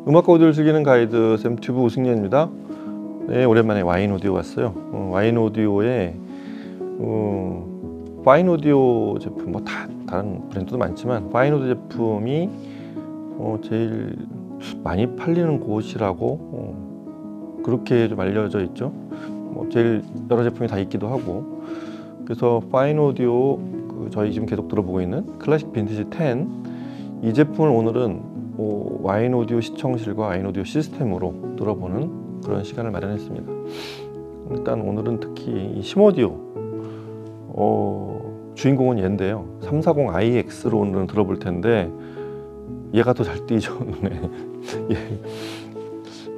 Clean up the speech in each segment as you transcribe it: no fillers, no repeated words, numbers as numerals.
음악과 오디오를 즐기는 가이드 샘튜브 우승렬입니다. 네, 오랜만에 와인 오디오 왔어요. 와인 오디오에 와인 오디오 제품, 뭐 다른 브랜드도 많지만 와인 오디오 제품이 제일 많이 팔리는 곳이라고 그렇게 좀 알려져 있죠. 제일 여러 제품이 다 있기도 하고. 그래서 와인 오디오 저희 지금 계속 들어보고 있는 클래식 빈티지 10, 이 제품을 오늘은 와인 오디오 시청실과 와인 오디오 시스템으로 들어보는 그런 시간을 마련했습니다. 일단 오늘은 특히 이 심오디오 주인공은 얘인데요, 340iX로 오늘은 들어볼 텐데 얘가 더 잘 띄죠. 눈에.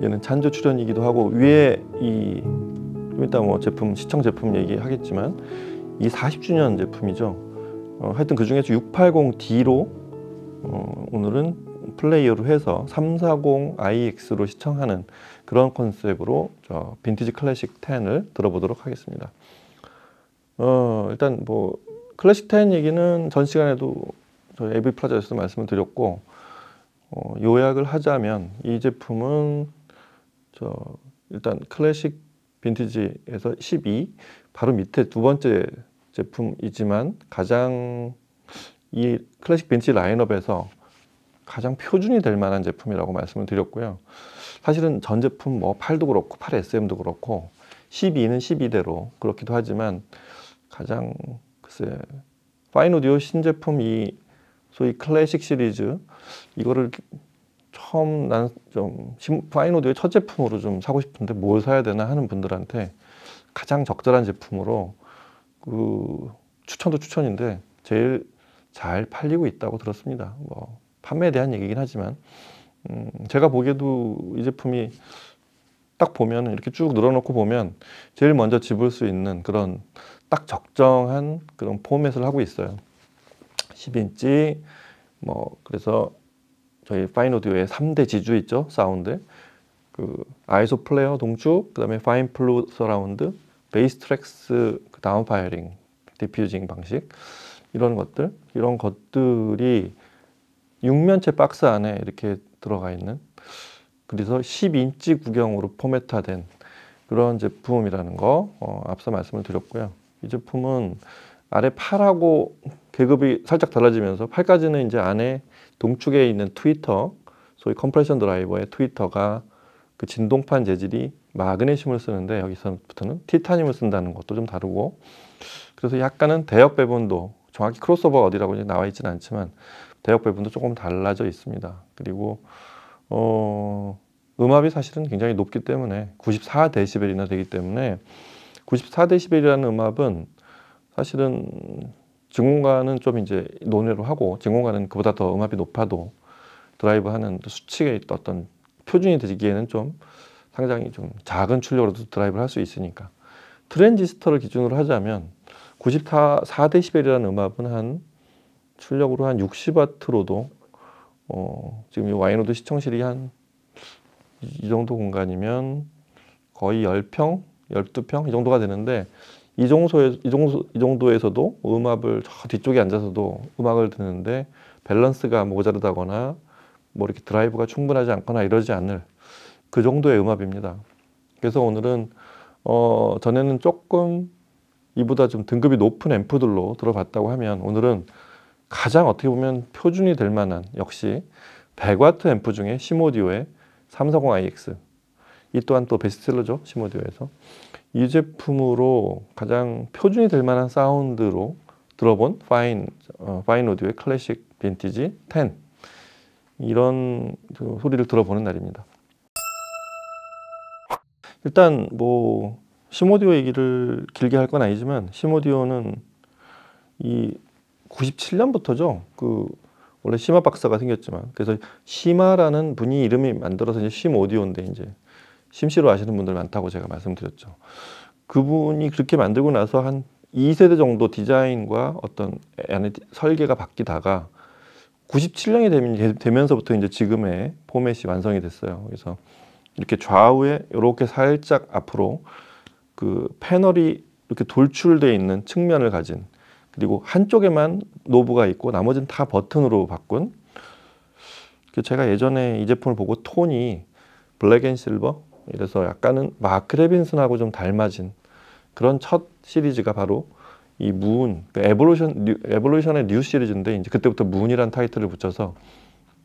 얘는 찬조 출연이기도 하고, 위에 좀 이따 제품 시청 제품 얘기하겠지만 이 40주년 제품이죠. 하여튼 그 중에서 680D로 오늘은 플레이어로 해서 340iX로 시청하는 그런 컨셉으로 빈티지 클래식 10을 들어보도록 하겠습니다. 일단 클래식 10 얘기는 전 시간에도 저희 AV 플라자에서도 말씀을 드렸고, 요약을 하자면 이 제품은 일단 클래식 빈티지에서 12, 바로 밑에 두 번째 제품이지만 가장 이 클래식 빈티지 라인업에서 가장 표준이 될 만한 제품이라고 말씀을 드렸고요. 사실은 전 제품 8도 그렇고 8SM도 그렇고 12는 12대로 그렇기도 하지만 가장 파인 오디오 신제품, 이 소위 클래식 시리즈, 이거를 처음 난 좀 파인 오디오의 첫 제품으로 좀 사고 싶은데 뭘 사야 되나 하는 분들한테 가장 적절한 제품으로 추천도 추천인데 제일 잘 팔리고 있다고 들었습니다. 판매에 대한 얘기긴 하지만 제가 보기에도 이 제품이 딱 보면, 이렇게 쭉 늘어놓고 보면 제일 먼저 집을 수 있는 그런 딱 적정한 그런 포맷을 하고 있어요. 10인치, 그래서 저희 파인 오디오의 3대 지주 있죠. 사운드, 아이소 플레어 동축, 그 다음에 파인 플루 서라운드, 베이스 트랙스, 다운 파이어링, 디퓨징 방식, 이런 것들이 6면체 박스 안에 이렇게 들어가 있는, 그래서 10인치 구경으로 포맷화된 그런 제품이라는 거 앞서 말씀을 드렸고요. 이 제품은 아래 팔하고 계급이 살짝 달라지면서, 팔까지는 이제 안에 동축에 있는 트위터, 소위 컴프레션 드라이버의 트위터가 그 진동판 재질이 마그네슘을 쓰는데 여기서부터는 티타늄을 쓴다는 것도 좀 다르고, 그래서 약간은 대역 배분도, 정확히 크로스오버가 어디라고 나와 있지는 않지만 대역 배분도 조금 달라져 있습니다. 그리고 음압이 사실은 굉장히 높기 때문에 94dB이나 되기 때문에, 94dB이라는 음압은 사실은 진공관은 좀 이제 논외로 하고, 진공관은 그보다 더 음압이 높아도 드라이브하는 수칙의 어떤 표준이 되기에는 좀 상당히 좀 작은 출력으로도 드라이브를 할 수 있으니까, 트랜지스터를 기준으로 하자면 94dB이라는 음압은 출력으로 한 60W로도 지금 이 와인 오디오 시청실이 이 정도 공간이면 거의 10평, 12평 이 정도가 되는데, 이 정도에서도 음압을 저 뒤쪽에 앉아서도 음악을 듣는데 밸런스가 모자르다거나 이렇게 드라이브가 충분하지 않거나 이러지 않을 그 정도의 음압입니다. 그래서 오늘은 전에는 조금 이보다 좀 등급이 높은 앰프들로 들어봤다고 하면, 오늘은 가장 어떻게 보면 표준이 될 만한, 역시 100W 앰프 중에 심오디오의 340iX, 이 또한 또 베스트셀러죠, 심오디오에서. 이 제품으로 가장 표준이 될 만한 사운드로 들어본 파인 오디오의 클래식 빈티지 10, 이런 소리를 들어보는 날입니다. 일단 심오디오 얘기를 길게 할 건 아니지만, 심오디오는 이 97년부터죠. 원래 시마 박사가 생겼지만, 그래서 시마라는 분이 이름이 만들어서 이제 심오디오인데, 이제 심씨로 아시는 분들 많다고 제가 말씀드렸죠. 그분이 그렇게 만들고 나서 한 2세대 정도 디자인과 어떤 안에 설계가 바뀌다가 97년이 되면서부터 이제 지금의 포맷이 완성이 됐어요. 그래서 이렇게 좌우에 이렇게 살짝 앞으로 패널이 이렇게 돌출되어 있는 측면을 가진, 그리고 한쪽에만 노브가 있고 나머지는 다 버튼으로 바꾼 제가 예전에 이 제품을 보고 톤이 블랙 앤 실버, 이래서 약간은 마크 레빈슨하고 좀 닮아진 그런 첫 시리즈가 바로 이 문, 에볼루션의 뉴 시리즈인데, 이제 그때부터 문이란 타이틀을 붙여서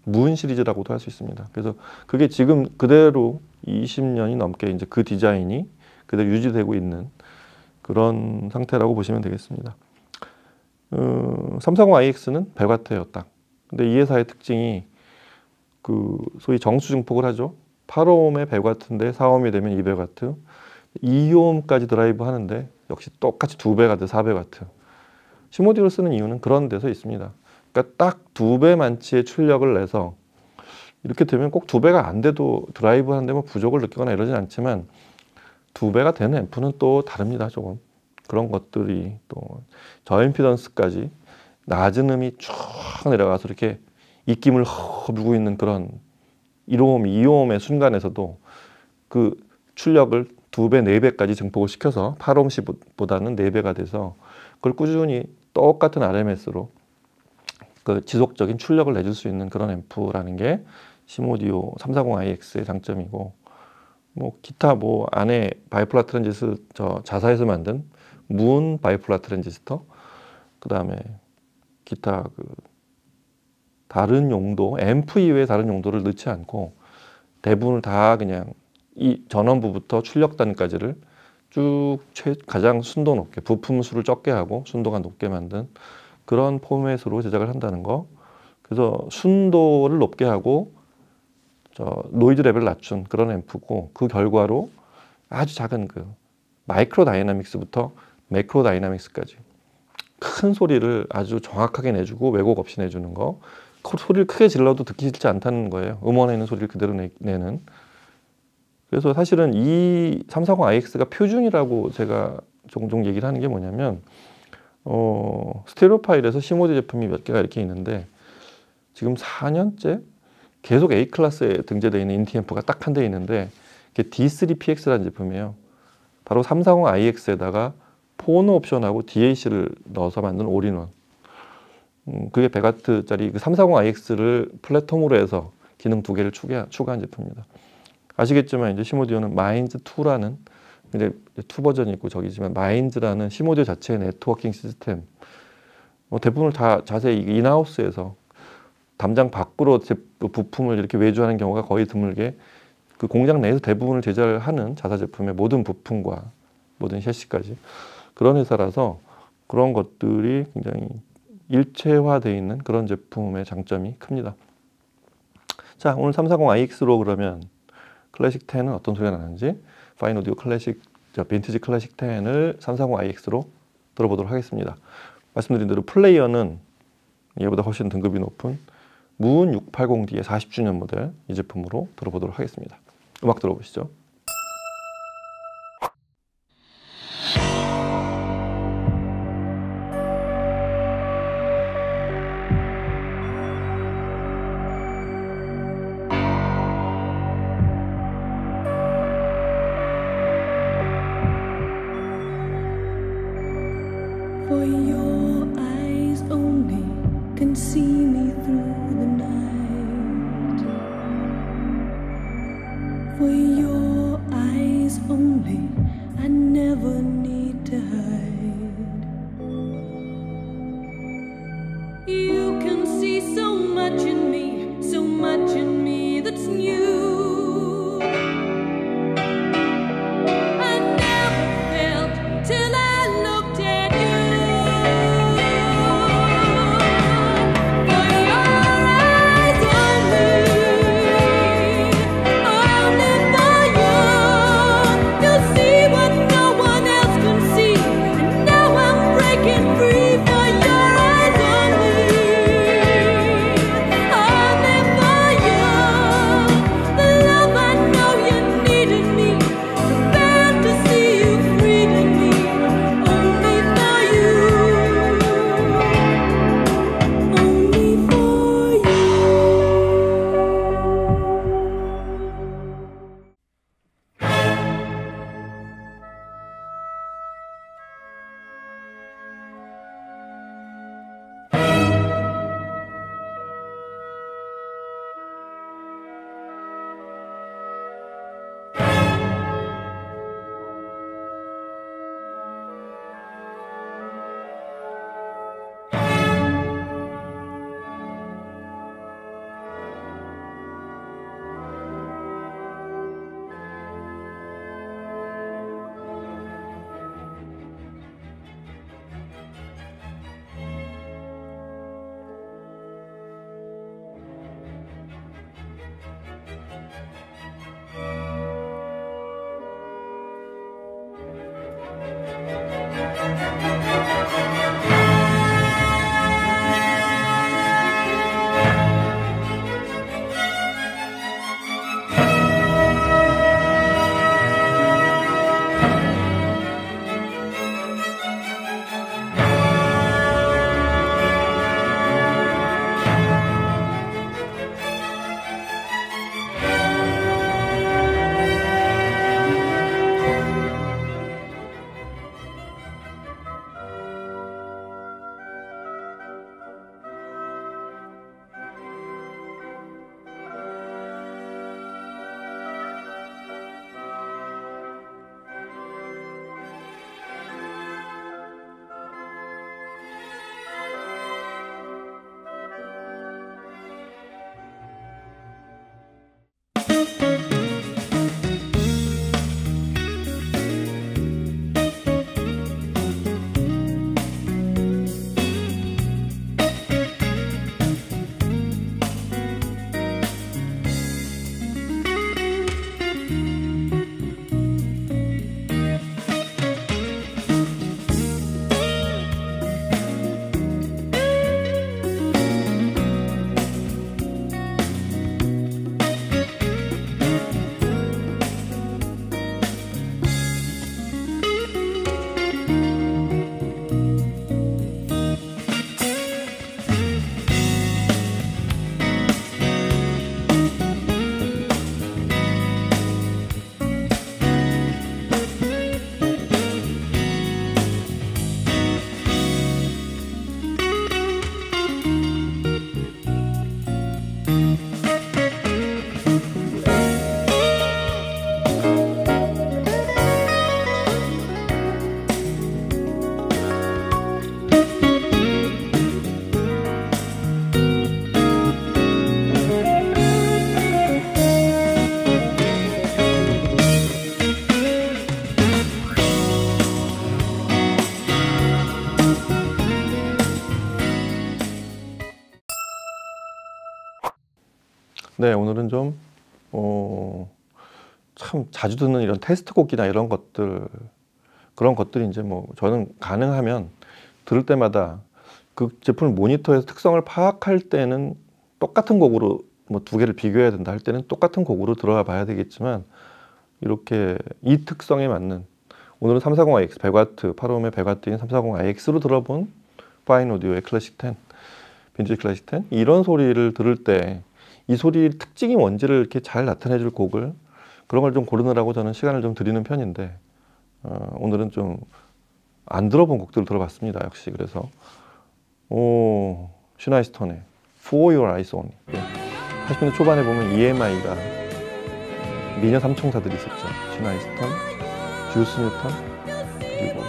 문 시리즈라고도 할 수 있습니다. 그래서 그게 지금 그대로 20년이 넘게 이제 그 디자인이 그대로 유지되고 있는 그런 상태라고 보시면 되겠습니다. 340iX는 100W예요, 딱. 근데 이 회사의 특징이 그 소위 정수 증폭을 하죠. 8ohm에 100W인데 4ohm이 되면 200W, 2ohm까지 드라이브 하는데 역시 똑같이 2배가 돼 400W. 시모디오를 쓰는 이유는 그런 데서 있습니다. 그러니까 딱 2배 만치의 출력을 내서, 이렇게 되면 꼭 2배가 안 돼도 드라이브 하는데 뭐 부족을 느끼거나 이러진 않지만 2배가 되는 앰프는 또 다릅니다. 조금 그런 것들이, 또 저임피던스까지 낮은 음이 쭉 내려가서 이렇게 입김을 물고 있는 그런 1오hm, 2ohm의 순간에서도 그 출력을 2배, 4배까지 증폭을 시켜서 8ohm보다는 4배가 돼서 그걸 꾸준히 똑같은 RMS로 그 지속적인 출력을 내줄 수 있는 그런 앰프라는 게 시모디오 340iX의 장점이고, 뭐 기타 뭐 안에 바이폴라 트랜지스터, 저 자사에서 만든 문 바이폴라 트랜지스터, 그 다음에 기타 그 다른 용도, 앰프 이외의 다른 용도를 넣지 않고 대부분을 다 그냥 이 전원부부터 출력단까지를 쭉 가장 순도 높게, 부품 수를 적게 하고 순도가 높게 만든 그런 포맷으로 제작을 한다는 거. 그래서 순도를 높게 하고 노이즈 레벨을 낮춘 그런 앰프고, 그 결과로 아주 작은 그 마이크로 다이나믹스부터 매크로 다이나믹스까지 큰 소리를 아주 정확하게 내주고 왜곡 없이 내주는 거. 소리를 크게 질러도 듣기 싫지 않다는 거예요. 음원에 있는 소리를 그대로 내는. 그래서 사실은 이 340iX가 표준이라고 제가 종종 얘기를 하는 게 뭐냐면, 스테레오 파일에서 시모디 제품이 몇 개가 이렇게 있는데 지금 4년째 계속 A클래스에 등재되어 있는 인티앰프가 딱 한 대 있는데, 그게 D3PX라는 제품이에요. 바로 340iX에다가 포너 옵션하고 DAC를 넣어서 만든 올인원. 그게 100W짜리 그 340iX를 플랫폼으로 해서 기능 2개를 추가한 제품입니다. 아시겠지만 이제 시모디오는 마인즈2라는 이제 2 버전이 있고 저기지만 마인즈라는 시모디오 자체의 네트워킹 시스템, 대부분을 다 자세히 인하우스에서 담장 밖으로 부품을 이렇게 외주하는 경우가 거의 드물게 그 공장 내에서 대부분을 제작을 하는 자사 제품의 모든 부품과 모든 셰시까지 그런 회사라서 그런 것들이 굉장히 일체화되어 있는 그런 제품의 장점이 큽니다. 자, 오늘 340iX로 그러면 클래식 10은 어떤 소리가 나는지, 파인 오디오 클래식, 빈티지 클래식 10을 340iX로 들어보도록 하겠습니다. 말씀드린 대로 플레이어는 얘보다 훨씬 등급이 높은 문 680D의 40주년 모델 이 제품으로 들어보도록 하겠습니다. 음악 들어보시죠. For your eyes only can see me through the night. For your eyes only, I never need to hide. You can see so much in me that's new. I never felt till I looked at you. For your eyes only, only for 네, 오늘은 좀 참 자주 듣는 이런 테스트곡이나 이런 것들, 그런 것들이 이제 뭐 저는 가능하면 들을 때마다 그 제품을 모니터해서 특성을 파악할 때는 똑같은 곡으로 뭐 두 개를 비교해야 된다 할 때는 똑같은 곡으로 들어가 봐야 되겠지만, 이렇게 이 특성에 맞는, 오늘은 340iX 100W 8ohm의 100W인 340iX로 들어본 파인 오디오의 클래식 10, 빈티지 클래식 10, 이런 소리를 들을 때 이 소리의 특징이 뭔지를 이렇게 잘 나타내 줄 곡을, 그런 걸 좀 고르느라고 저는 시간을 좀 드리는 편인데, 오늘은 좀 안 들어본 곡들을 들어봤습니다. 역시. 그래서 슈나이스턴의 For Your Eyes Only. 80년대 초반에 보면 EMI가 미녀 삼총사들이 있었죠. 슈나이스턴, 주스 뉴턴, 그리고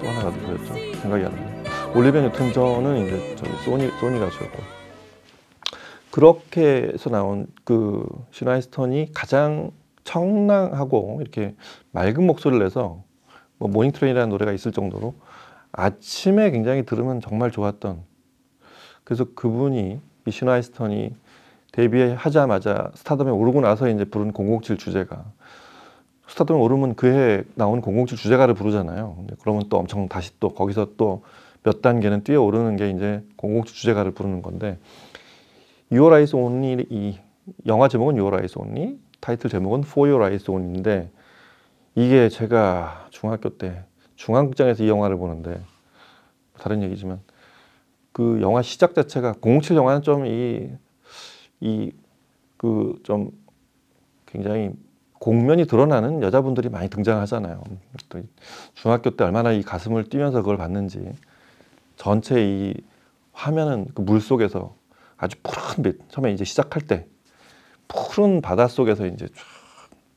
또 하나가 누구였죠? 생각이 안 나요. 올리비아 뉴튼 존은 이제 저기 소니 가수였고. 그렇게 해서 나온 그 슈나이스턴이 가장 청량하고 이렇게 맑은 목소리를 내서 뭐 모닝 트레인이라는 노래가 있을 정도로 아침에 굉장히 들으면 정말 좋았던, 그래서 그분이, 이 슈나이스턴이 데뷔하자마자 스타덤에 오르고 나서 이제 부른 007 주제가, 스타덤에 오르면 그해 나온 007 주제가를 부르잖아요. 그러면 또 엄청 다시 또 거기서 또 몇 단계는 뛰어오르는 게 이제 007 주제가를 부르는 건데, Your Eyes Only, 이 영화 제목은 Your Eyes Only, 타이틀 제목은 For Your Eyes Only인데, 이게 제가 중학교 때 중앙극장에서 이 영화를 보는데, 다른 얘기지만 그 영화 시작 자체가, 007 영화는 좀 좀 굉장히 공면이 드러나는 여자분들이 많이 등장하잖아요. 또 중학교 때 얼마나 이 가슴을 뛰면서 그걸 봤는지, 전체 이 화면은 그 물 속에서 아주 푸른 빛, 처음에 이제 시작할 때 푸른 바다 속에서 이제 쫙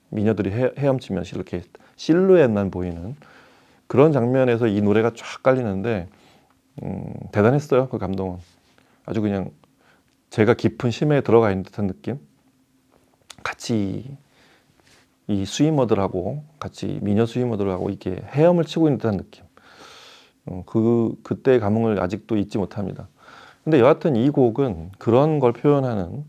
미녀들이 헤엄치면서 이렇게 실루엣만 보이는 그런 장면에서 이 노래가 쫙 깔리는데, 대단했어요. 그 감동은 아주 그냥 제가 깊은 심해에 들어가 있는 듯한 느낌, 같이 이 스위머들하고 같이 미녀 스위머들하고 이렇게 헤엄을 치고 있는 듯한 느낌, 그때의 감흥을 아직도 잊지 못합니다. 근데 여하튼 이 곡은 그런 걸 표현하는,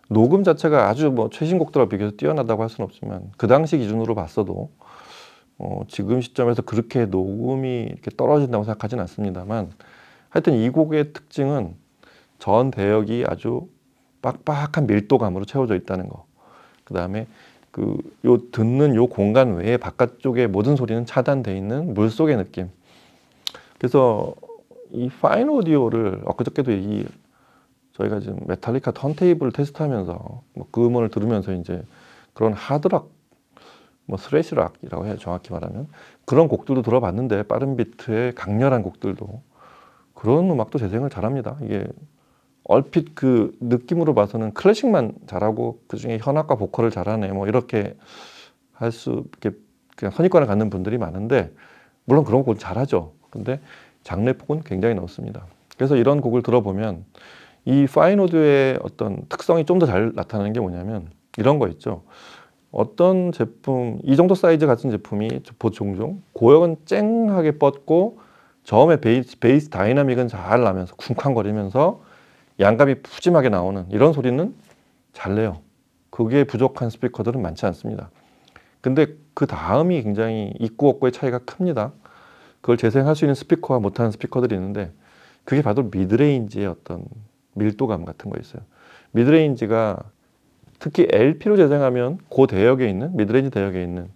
녹음 자체가 아주 뭐 최신곡들과 비교해서 뛰어나다고 할 수는 없지만 그 당시 기준으로 봤어도 지금 시점에서 그렇게 녹음이 이렇게 떨어진다고 생각하진 않습니다만, 하여튼 이 곡의 특징은 전 대역이 아주 빡빡한 밀도감으로 채워져 있다는 거. 그 다음에 요 듣는 요 공간 외에 바깥쪽의 모든 소리는 차단돼 있는 물속의 느낌. 그래서 이 파인 오디오를 엊그저께도 저희가 지금 메탈리카 턴테이블을 테스트하면서 그 음원을 들으면서 이제 그런 하드락, 뭐 스레시락이라고 해야 정확히 말하면, 그런 곡들도 들어봤는데, 빠른 비트의 강렬한 곡들도, 그런 음악도 재생을 잘합니다. 이게 얼핏 그 느낌으로 봐서는 클래식만 잘하고 그중에 현악과 보컬을 잘하네, 뭐 이렇게 이렇게 그냥 선입관을 갖는 분들이 많은데, 물론 그런 곡은 잘하죠. 근데 장르의 폭은 굉장히 넓습니다. 그래서 이런 곡을 들어보면 이 파인 오디오의 어떤 특성이 좀 더 잘 나타나는 게 뭐냐면, 이런 거 있죠. 어떤 제품, 이 정도 사이즈 같은 제품이 종종 고역은 쨍하게 뻗고 저음의 베이스 다이나믹은 잘 나면서 쿵쾅거리면서 양감이 푸짐하게 나오는 이런 소리는 잘 내요. 그게 부족한 스피커들은 많지 않습니다. 근데 그 다음이 굉장히 있고 없고의 차이가 큽니다. 그걸 재생할 수 있는 스피커와 못하는 스피커들이 있는데, 그게 바로 미드레인지의 어떤 밀도감 같은 거 있어요. 미드레인지가 특히 LP로 재생하면 그 대역에 있는, 미드레인지 대역에 있는,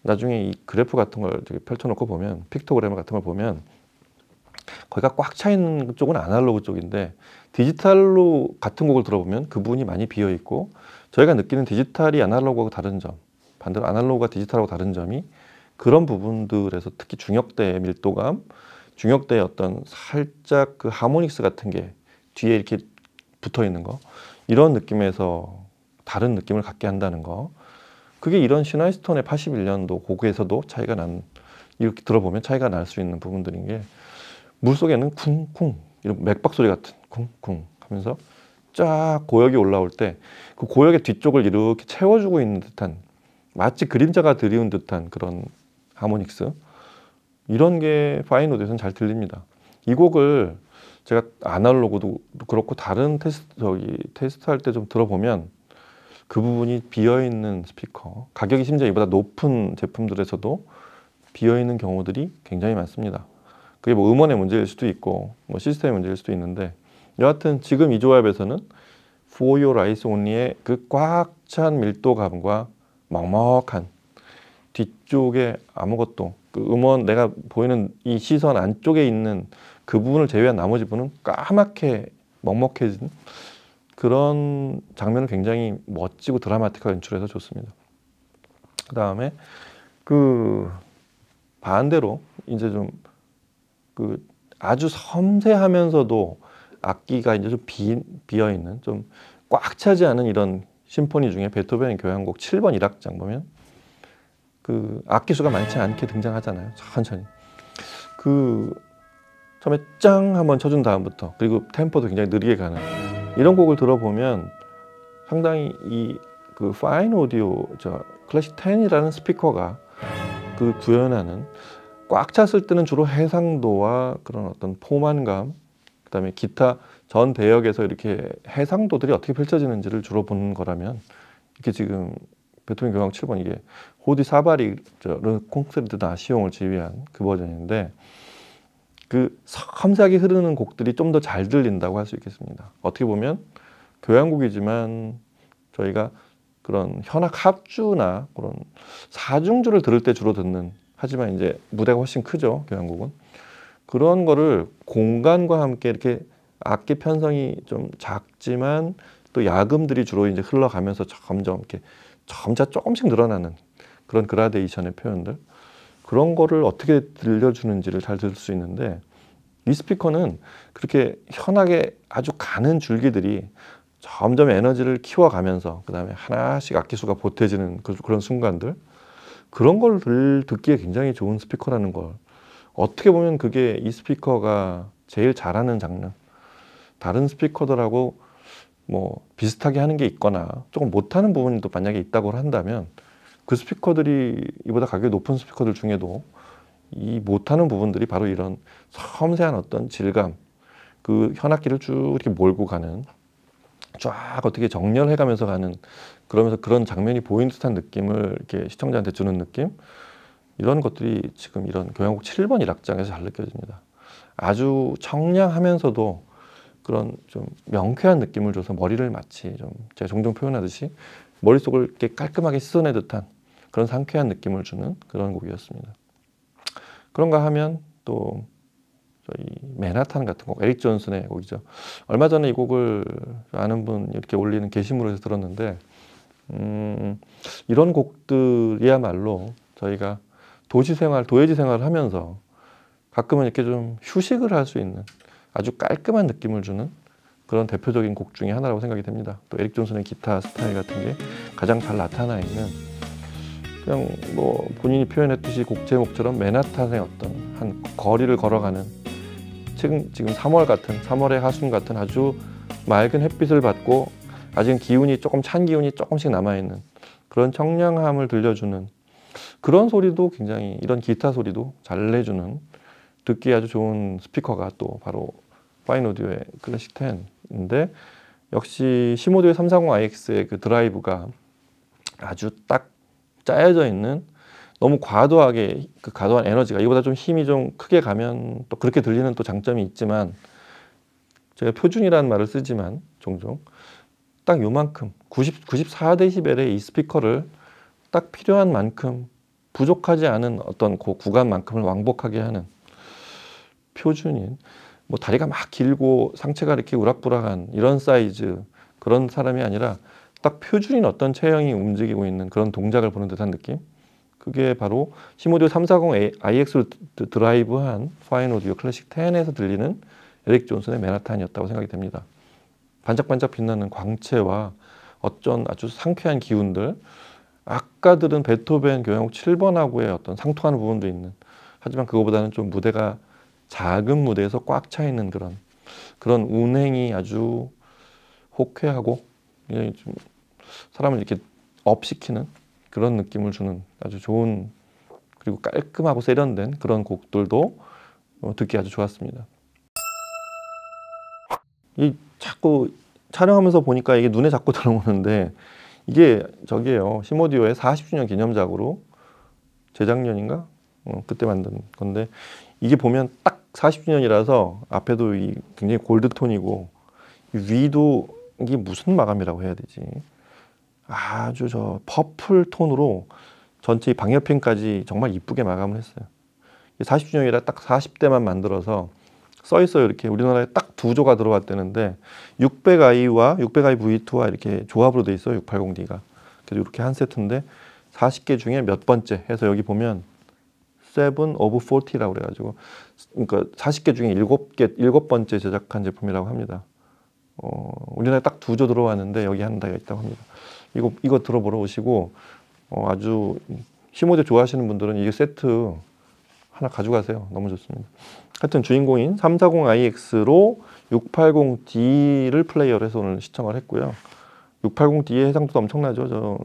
나중에 이 그래프 같은 걸 펼쳐놓고 보면, 픽토그램 같은 걸 보면 거기가 꽉 차 있는 쪽은 아날로그 쪽인데, 디지털로 같은 곡을 들어보면 그 부분이 많이 비어 있고, 저희가 느끼는 디지털이 아날로그하고 다른 점, 반대로 아날로그가 디지털하고 다른 점이, 그런 부분들에서 특히 중역대의 밀도감, 중역대의 어떤 살짝 그 하모닉스 같은 게 뒤에 이렇게 붙어 있는 거, 이런 느낌에서 다른 느낌을 갖게 한다는 거, 그게 이런 슈나이스턴의 81년도 곡에서도 차이가 이렇게 들어보면 차이가 날 수 있는 부분들인 게, 물속에는 쿵쿵 이런 맥박 소리 같은 쿵쿵 하면서 쫙 고역이 올라올 때 그 고역의 뒤쪽을 이렇게 채워주고 있는 듯한, 마치 그림자가 드리운 듯한 그런 하모닉스, 이런 게 파인 오디오에서는 잘 들립니다. 이 곡을 제가 아날로그도 그렇고 다른 테스트 할 때 좀 들어보면 그 부분이 비어있는 스피커, 가격이 심지어 이보다 높은 제품들에서도 비어있는 경우들이 굉장히 많습니다. 그게 뭐 음원의 문제일 수도 있고 뭐 시스템의 문제일 수도 있는데, 여하튼 지금 이 조합에서는 For Your Eyes Only의 그 꽉 찬 밀도감과 먹먹한 뒤쪽에 아무것도, 그 음원 내가 보이는 이 시선 안쪽에 있는 그 부분을 제외한 나머지 부분은 까맣게 먹먹해진 그런 장면을 굉장히 멋지고 드라마틱하게 연출해서 좋습니다. 그 다음에 그 반대로 이제 좀 그 아주 섬세하면서도 악기가 이제 좀 비어 있는, 좀 꽉 차지 않은 이런 심포니 중에 베토벤 교향곡 7번 1악장 보면 그 악기 수가 많지 않게 등장하잖아요. 천천히. 그 처음에 짱 한번 쳐준 다음부터, 그리고 템포도 굉장히 느리게 가는 이런 곡을 들어보면 상당히 이 그 파인 오디오 클래식 10이라는 스피커가 그 구현하는, 꽉 찼을 때는 주로 해상도와 그런 어떤 포만감, 그다음에 기타 전 대역에서 이렇게 해상도들이 어떻게 펼쳐지는지를 주로 보는 거라면, 이렇게 지금 베토벤 교향 7번 이게 호디 사바리 르 콘서트 다 시용을 지휘한 그 버전인데, 그 섬세하게 흐르는 곡들이 좀 더 잘 들린다고 할 수 있겠습니다. 어떻게 보면 교향곡이지만 저희가 그런 현악 합주나 그런 사중주를 들을 때 주로 듣는, 하지만 이제 무대가 훨씬 크죠, 교향곡은. 그런 거를 공간과 함께 이렇게 악기 편성이 좀 작지만 또 야금들이 주로 이제 흘러가면서 점점 이렇게 점차 조금씩 늘어나는 그런 그라데이션의 표현들, 그런 거를 어떻게 들려주는지를 잘 들을 수 있는데, 이 스피커는 그렇게 현악의 아주 가는 줄기들이 점점 에너지를 키워가면서 그 다음에 하나씩 악기수가 보태지는 그런 순간들, 그런 걸 듣기에 굉장히 좋은 스피커라는 걸, 어떻게 보면 그게 이 스피커가 제일 잘하는 장르, 다른 스피커들하고 뭐 비슷하게 하는 게 있거나 조금 못하는 부분이 또 만약에 있다고 한다면, 그 스피커들이 이보다 가격이 높은 스피커들 중에도 이 못하는 부분들이 바로 이런 섬세한 어떤 질감, 그 현악기를 쭉 이렇게 몰고 가는, 쫙 어떻게 정렬해 가면서 가는, 그러면서 그런 장면이 보이는 듯한 느낌을 이렇게 시청자한테 주는 느낌, 이런 것들이 지금 이런 교향곡 7번 1악장에서 잘 느껴집니다. 아주 청량하면서도 그런 좀 명쾌한 느낌을 줘서 머리를 마치 좀 제가 종종 표현하듯이 머릿속을 이렇게 깔끔하게 씻어내 듯한 그런 상쾌한 느낌을 주는 그런 곡이었습니다. 그런가 하면 또 저희 맨하탄 같은 곡, 에릭 존슨의 곡이죠. 얼마 전에 이 곡을 아는 분 이렇게 올리는 게시물에서 들었는데, 이런 곡들이야말로 저희가 도시생활, 도예지 생활을 하면서 가끔은 이렇게 좀 휴식을 할 수 있는 아주 깔끔한 느낌을 주는 그런 대표적인 곡 중에 하나라고 생각이 됩니다. 또 에릭 존슨의 기타 스타일 같은 게 가장 잘 나타나 있는, 그냥 뭐 본인이 표현했듯이 곡 제목처럼 맨하탄의 어떤 한 거리를 걸어가는, 지금 3월 같은, 3월의 하순 같은 아주 맑은 햇빛을 받고 아직은 기운이 조금 찬 기운이 조금씩 남아있는 그런 청량함을 들려주는 그런 소리도, 굉장히 이런 기타 소리도 잘 내주는 듣기에 아주 좋은 스피커가 또 바로 파인 오디오의 클래식 10인데, 역시 시모디오 340IX의 그 드라이브가 아주 딱 짜여져 있는, 너무 과도하게 그 과도한 에너지가, 이보다 좀 힘이 좀 크게 가면 또 그렇게 들리는 또 장점이 있지만, 제가 표준이라는 말을 쓰지만 종종 딱 요만큼 94데시벨의 이 스피커를 딱 필요한 만큼 부족하지 않은 어떤 그 구간만큼을 왕복하게 하는 표준인, 뭐 다리가 막 길고 상체가 이렇게 우락부락한 이런 사이즈 그런 사람이 아니라 딱 표준인 어떤 체형이 움직이고 있는 그런 동작을 보는 듯한 느낌, 그게 바로 시모디오 340IX를 드라이브한 파인 오디오 클래식 10에서 들리는 에릭 존슨의 맨하탄이었다고 생각이 됩니다. 반짝반짝 빛나는 광채와 어쩐 아주 상쾌한 기운들, 아까 들은 베토벤 교향곡 7번하고의 어떤 상통하는 부분도 있는, 하지만 그거보다는 좀 무대가 작은 무대에서 꽉 차 있는 그런 운행이 아주 호쾌하고 좀 사람을 이렇게 업시키는 그런 느낌을 주는 아주 좋은, 그리고 깔끔하고 세련된 그런 곡들도 듣기 아주 좋았습니다. 이 자꾸 촬영하면서 보니까 이게 눈에 자꾸 들어오는데 이게 저기예요. 심오디오의 40주년 기념작으로 재작년인가? 그때 만든 건데 이게 보면 딱 40주년이라서 앞에도 이 굉장히 골드톤이고 위도 이게 무슨 마감이라고 해야 되지? 아주 저 퍼플 톤으로 전체 방열펜까지 정말 이쁘게 마감을 했어요. 40주년이라 딱 40대만 만들어서 써 있어요. 이렇게 우리나라에 딱 두 조가 들어왔다는데 600i와 600i V2와 이렇게 조합으로 돼 있어요. 680D가. 그래서 이렇게 한 세트인데 40개 중에 몇 번째 해서 여기 보면 7 of 40라고 그래가지고 그러니까 40개 중에 7번째 제작한 제품이라고 합니다. 우리나라에 딱 두 조 들어왔는데 여기 한 대가 있다고 합니다. 이거 들어보러 오시고 아주 심오디오 좋아하시는 분들은 이 세트 하나 가져가세요. 너무 좋습니다. 하여튼 주인공인 340iX로 680D를 플레이어로 해서 오늘 시청을 했고요. 680D의 해상도도 엄청나죠. 저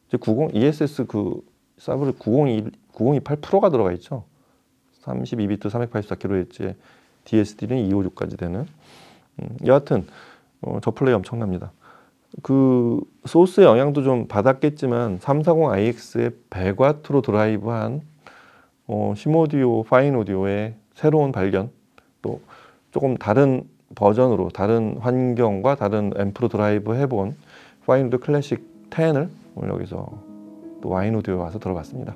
이제 90 ESS 그 사브를 9028 프로가 들어가 있죠. 32비트 384kHz의 DSD는 256까지 되는. 여하튼 저 플레이 엄청납니다. 그 소스의 영향도 좀 받았겠지만 340iX의 100W로 드라이브한 심오디오, 파인오디오의 새로운 발견, 또 조금 다른 버전으로 다른 환경과 다른 앰프로 드라이브 해본 파인오디오 클래식 10을 오늘 여기서 또 와인오디오에 와서 들어봤습니다.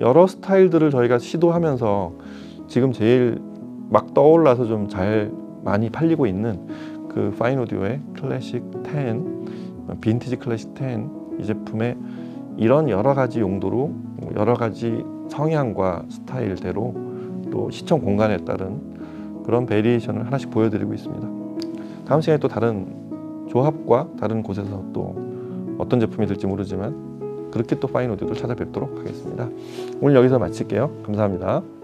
여러 스타일들을 저희가 시도하면서 지금 제일 막 떠올라서 좀 잘 많이 팔리고 있는 그 파인오디오의 클래식 10, 빈티지 클래식 10 이 제품의 이런 여러 가지 용도로 여러 가지 성향과 스타일대로 또 시청 공간에 따른 그런 베리에이션을 하나씩 보여드리고 있습니다. 다음 시간에 또 다른 조합과 다른 곳에서 또 어떤 제품이 될지 모르지만 그렇게 또 파인오디오를 찾아뵙도록 하겠습니다. 오늘 여기서 마칠게요. 감사합니다.